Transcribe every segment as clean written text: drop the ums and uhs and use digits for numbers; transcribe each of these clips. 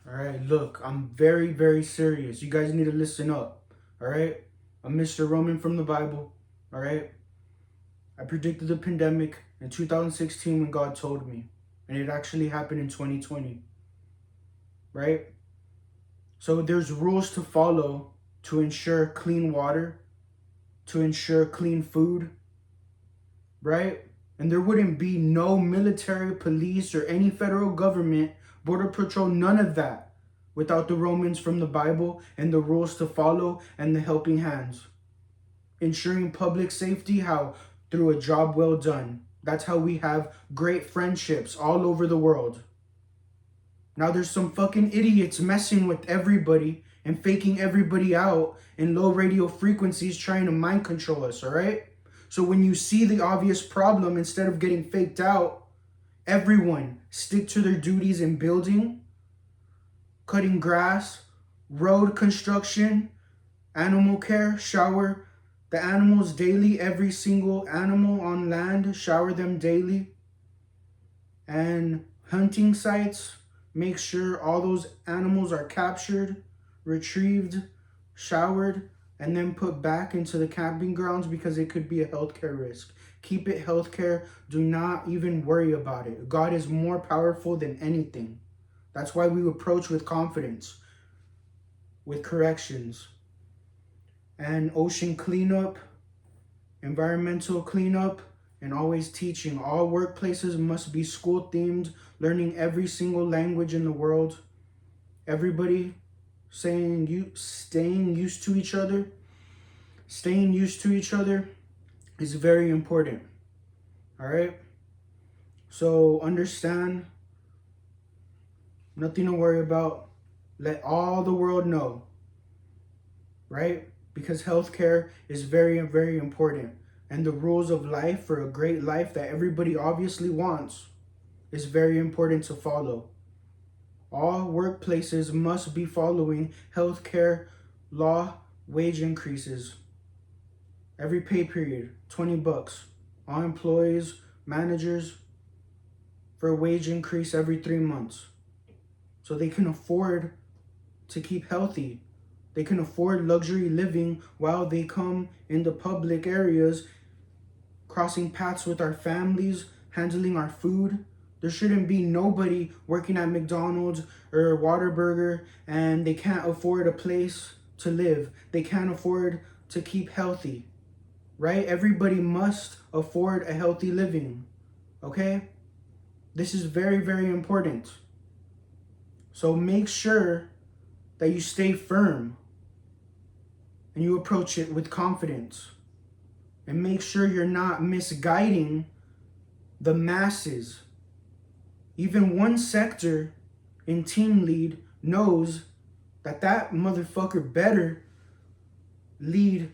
All right, look, I'm very, very serious. You guys need to listen up. All right, I'm Mr. Roman from the Bible. All right, I predicted the pandemic in 2016 when God told me, and it actually happened in 2020. Right? So there's rules to follow to ensure clean water, to ensure clean food, right? And there wouldn't be no military, police, or any federal government, border patrol, none of that without the Romans from the Bible and the rules to follow and the helping hands. Ensuring public safety, how? Through a job well done. That's how we have great friendships all over the world. Now there's some fucking idiots messing with everybody and faking everybody out in low radio frequencies trying to mind control us, all right? So when you see the obvious problem, instead of getting faked out, everyone stick to their duties in building, cutting grass, road construction, animal care, shower the animals daily, every single animal on land, shower them daily, and hunting sites, make sure all those animals are captured, retrieved, showered, and then put back into the camping grounds because it could be a healthcare risk. Keep it healthcare. Do not even worry about it. God is more powerful than anything. That's why we approach with confidence, with corrections. And ocean cleanup, environmental cleanup, and always teaching. All workplaces must be school themed, learning every single language in the world. Everybody staying used to each other. Staying used to each other is very important. All right? So understand, nothing to worry about. Let all the world know, right? Because healthcare is very, very important. And the rules of life for a great life that everybody obviously wants is very important to follow. All workplaces must be following healthcare law, wage increases. Every pay period, $20. All employees, managers, for a wage increase every 3 months. So they can afford to keep healthy. They can afford luxury living while they come in the public areas, crossing paths with our families, handling our food. There shouldn't be nobody working at McDonald's or Whataburger and they can't afford a place to live. They can't afford to keep healthy, right? Everybody must afford a healthy living, okay? This is very, very important. So make sure that you stay firm and you approach it with confidence. And make sure you're not misguiding the masses. Even one sector in team lead knows that that motherfucker better lead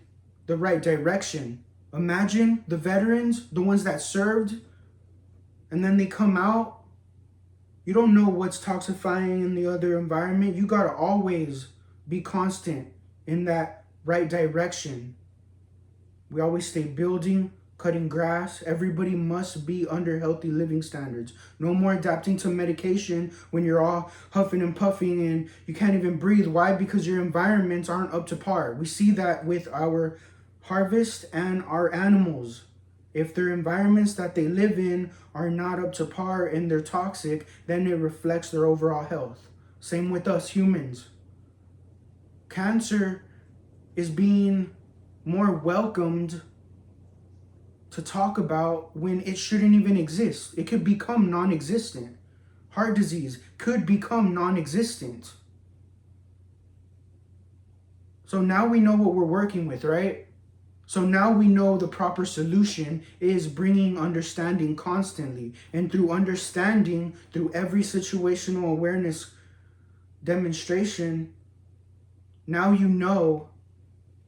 the right direction. Imagine the veterans, the ones that served, and then they come out. You don't know what's toxifying in the other environment. You gotta always be constant in that right direction. We always stay building, cutting grass. Everybody must be under healthy living standards. No more adapting to medication when you're all huffing and puffing and you can't even breathe. Why? Because your environments aren't up to par. We see that with our harvest and our animals. If their environments that they live in are not up to par and they're toxic, then it reflects their overall health. Same with us humans. Cancer is being more welcomed to talk about when it shouldn't even exist. It could become non-existent. Heart disease could become non-existent. So now we know what we're working with, right? So now we know the proper solution is bringing understanding constantly. And through understanding, through every situational awareness demonstration, now you know,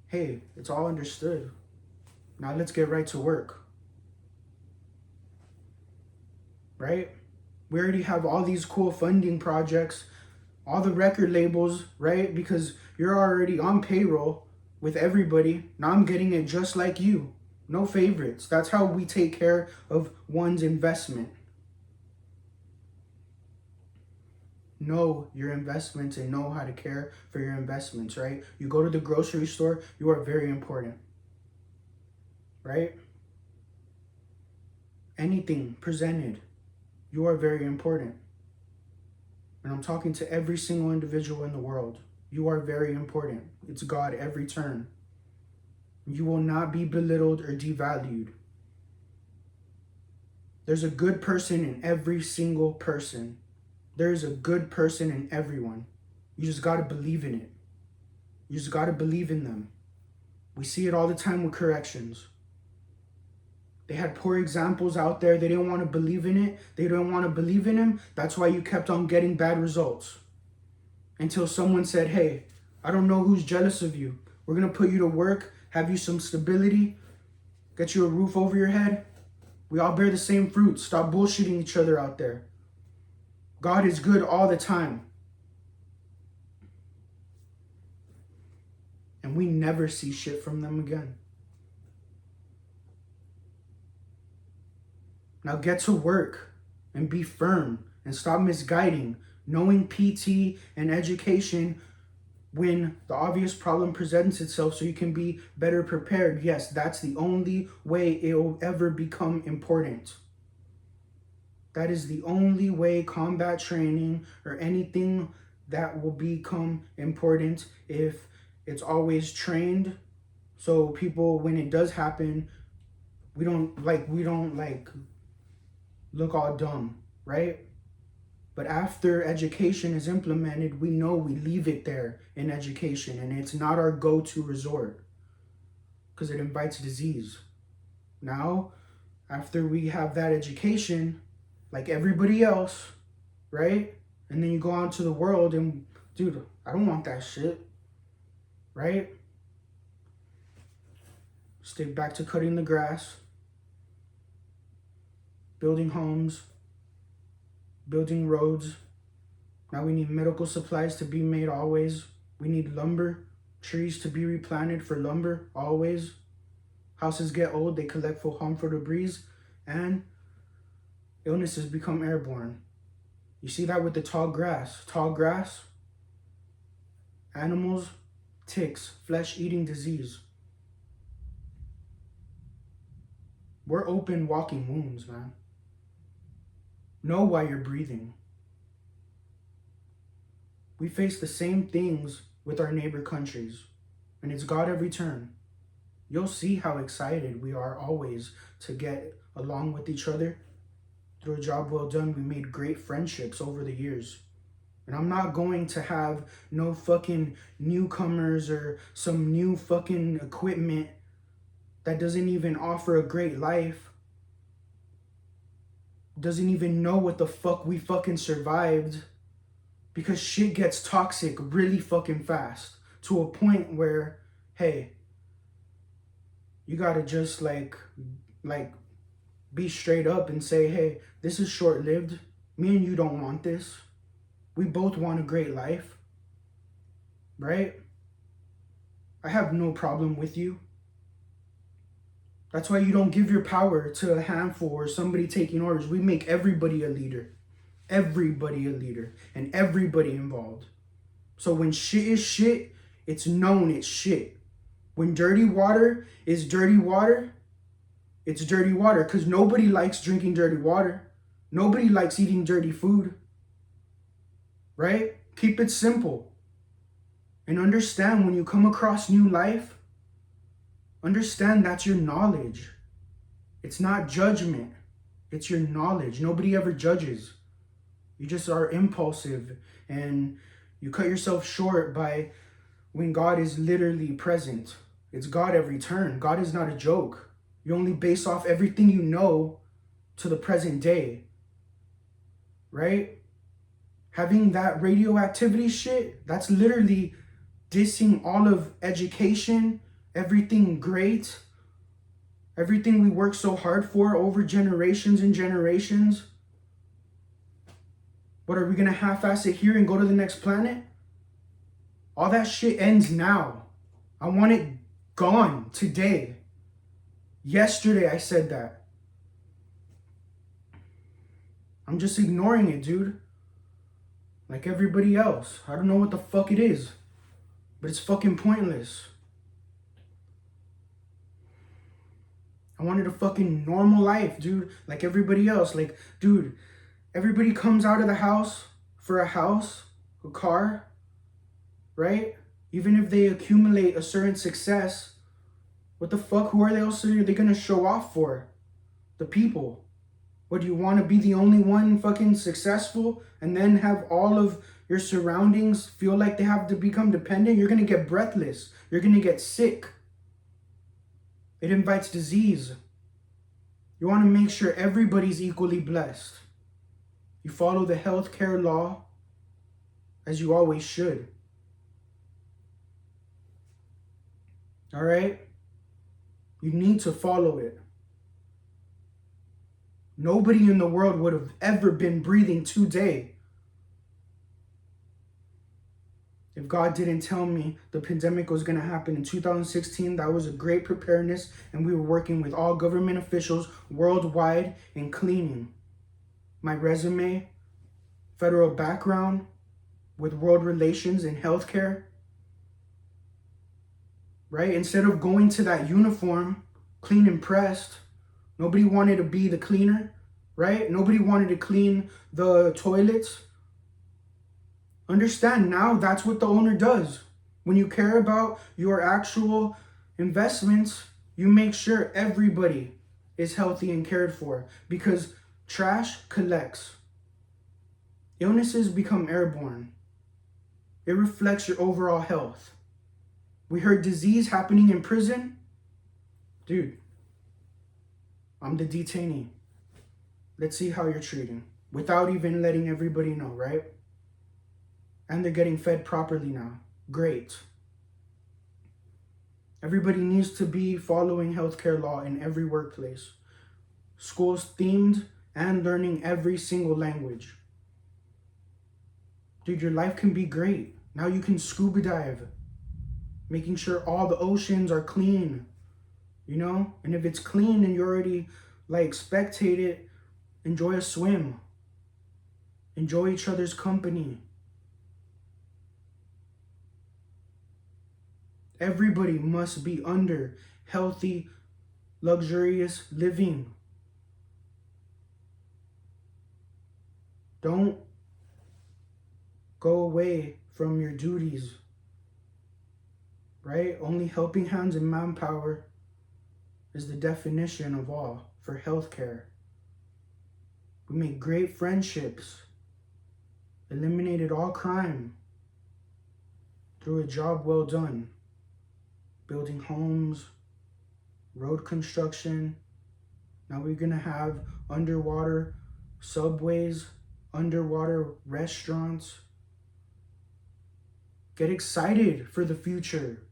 hey, it's all understood. Now let's get right to work. Right? We already have all these cool funding projects, all the record labels, right? Because you're already on payroll with everybody. Now I'm getting it just like you. No favorites. That's how we take care of one's investment. know your investments and know how to care for your investments, right? You go to the grocery store, you are very important, right? Anything presented, you are very important. And I'm talking to every single individual in the world. You are very important. It's God every turn. You will not be belittled or devalued. There's a good person in every single person. There's a good person in everyone. You just got to believe in it. You just got to believe in them. We see it all the time with corrections. They had poor examples out there. They didn't want to believe in it. They didn't want to believe in him. That's why you kept on getting bad results. Until someone said, hey, I don't know who's jealous of you. We're going to put you to work, have you some stability, get you a roof over your head. We all bear the same fruit. Stop bullshitting each other out there. God is good all the time. And we never see shit from them again. Now get to work and be firm and stop misguiding, knowing PT and education when the obvious problem presents itself so you can be better prepared. Yes, that's the only way it will ever become important. That is the only way combat training or anything that will become important, if it's always trained. So people, when it does happen, we don't look all dumb, right? But after education is implemented, we know we leave it there in education, and it's not our go-to resort because it invites disease. Now, after we have that education, like everybody else, right? And then you go out to the world and, dude, I don't want that shit, right? Stick back to cutting the grass, building homes, building roads. Now we need medical supplies to be made always. We need lumber, trees to be replanted for lumber always. Houses get old, they collect for harmful debris, and illnesses become airborne. You see that with the tall grass. Tall grass, animals, ticks, flesh-eating disease. We're open walking wounds, man. Know why you're breathing. We face the same things with our neighbor countries, and it's God every turn. You'll see how excited we are always to get along with each other. Through a job well done, we made great friendships over the years. And I'm not going to have no fucking newcomers or some new fucking equipment that doesn't even offer a great life, doesn't even know what the fuck we fucking survived, because shit gets toxic really fucking fast to a point where, hey, you gotta just like be straight up and say, hey, this is short-lived. Me and you don't want this. We both want a great life, right? I have no problem with you. That's why you don't give your power to a handful or somebody taking orders. We make everybody a leader. Everybody a leader. And everybody involved. So when shit is shit, it's known it's shit. When dirty water is dirty water, it's dirty water. Because nobody likes drinking dirty water. Nobody likes eating dirty food. Right? Keep it simple. And understand when you come across new life, understand that's your knowledge. It's not judgment. It's your knowledge. Nobody ever judges. You just are impulsive and you cut yourself short by when God is literally present. It's God every turn. God is not a joke. You only base off everything you know to the present day. Right? Having that radioactivity shit, that's literally dissing all of education, everything great, everything we work so hard for over generations and generations. What, are we gonna half-ass it here and go to the next planet? All that shit ends now. I want it gone today. Yesterday I said that. I'm just ignoring it, dude. like everybody else. I don't know what the fuck it is, but it's fucking pointless. I wanted a fucking normal life, dude, like everybody else. Like, dude, everybody comes out of the house for a house, a car, right? Even if they accumulate a certain success, what the fuck? Who are they gonna show off for? The people. What, do you want to be the only one fucking successful and then have all of your surroundings feel like they have to become dependent? You're gonna get breathless. You're gonna get sick. It invites disease. You want to make sure everybody's equally blessed. You follow the healthcare law as you always should. All right? You need to follow it. Nobody in the world would have ever been breathing today if God didn't tell me the pandemic was going to happen in 2016. That was a great preparedness, and we were working with all government officials worldwide in cleaning my resume, federal background with world relations and healthcare. Right? Instead of going to that uniform, clean and pressed, nobody wanted to be the cleaner, right? Nobody wanted to clean the toilets. Understand, now that's what the owner does. When you care about your actual investments, you make sure everybody is healthy and cared for, because trash collects. Illnesses become airborne. It reflects your overall health. We heard disease happening in prison. Dude, I'm the detainee. Let's see how you're treating without even letting everybody know, right? And they're getting fed properly now. Great. Everybody needs to be following healthcare law in every workplace. Schools themed and learning every single language. Dude, your life can be great. Now you can scuba dive, making sure all the oceans are clean, you know? And if it's clean and you already like spectate it, enjoy a swim. Enjoy each other's company. Everybody must be under healthy, luxurious living. Don't go away from your duties, right? Only helping hands and manpower is the definition of all for healthcare. We made great friendships, eliminated all crime through a job well done. Building homes, road construction. Now we're gonna have underwater subways, underwater restaurants. Get excited for the future.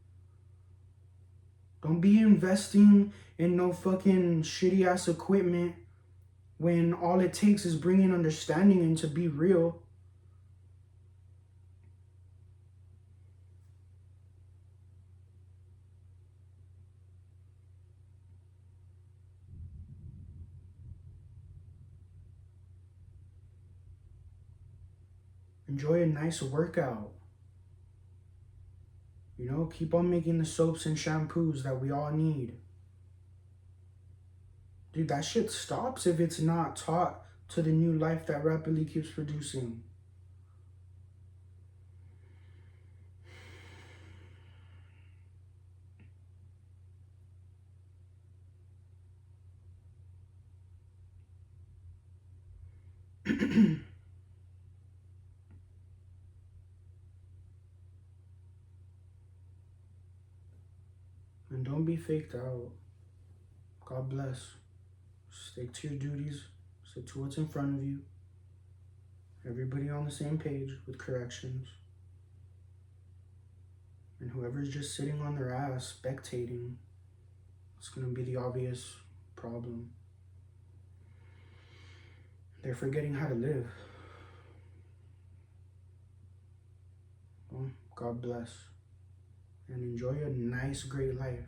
Don't be investing in no fucking shitty ass equipment when all it takes is bringing understanding and to be real. Enjoy a nice workout. You know, keep on making the soaps and shampoos that we all need. Dude, that shit stops if it's not taught to the new life that rapidly keeps producing. And don't be faked out. God bless. Stick to your duties. Stick to what's in front of you. Everybody on the same page with corrections. And whoever's just sitting on their ass spectating, it's going to be the obvious problem. They're forgetting how to live. Well, God bless. And enjoy a nice, great life.